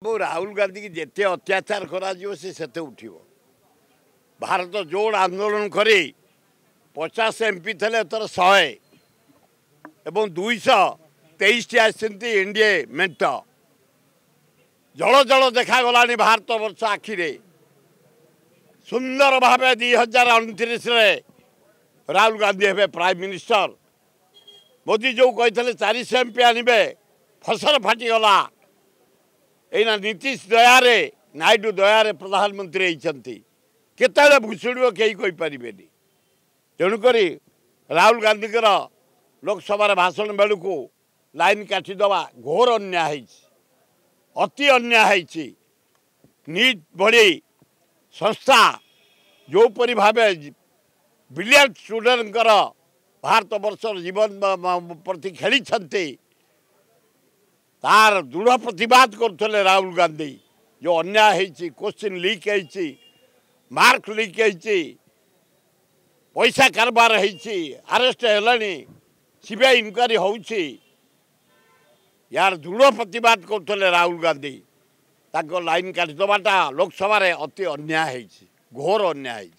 राहुल गांधी की जिते अत्याचार करा से उठिब भारत जोड़ आंदोलन करी 50 एमपी थे तर 100 एवं 223 आसती एनडीए मेंट जल जल देखागला भारत वर्ष आखिरे सुंदर भाव 2029 राहुल गांधी हे प्राइम मिनिस्टर मोदी जो कहते 400 एमपी आनबे फसल फाटीगला एना नीतीश दयारे नायडू दयारे प्रधानमंत्री होती केतले भूषुड़ कई कहीपर तेणुक राहुल गांधी लोकसभा भाषण बेलू लाइन काटिदवा घोर अन्याय अति अन्याय नीट भली संस्था जोपरी भाव ब्रिलियंट स्टूडेंट भारत वर्षर जीवन प्रति खेली तार दृढ़ प्रतिवाद करते राहुल गांधी जो अन्याय क्वेश्चन लीक है मार्क लीक है पैसा कारबार अरेस्ट है सीबीआई इनक्वारी हो यार दृढ़ प्रतिवाद करते राहुल गांधी लाइन काटिदवाटा लोकसभा अति अन्याय घोर अन्याय।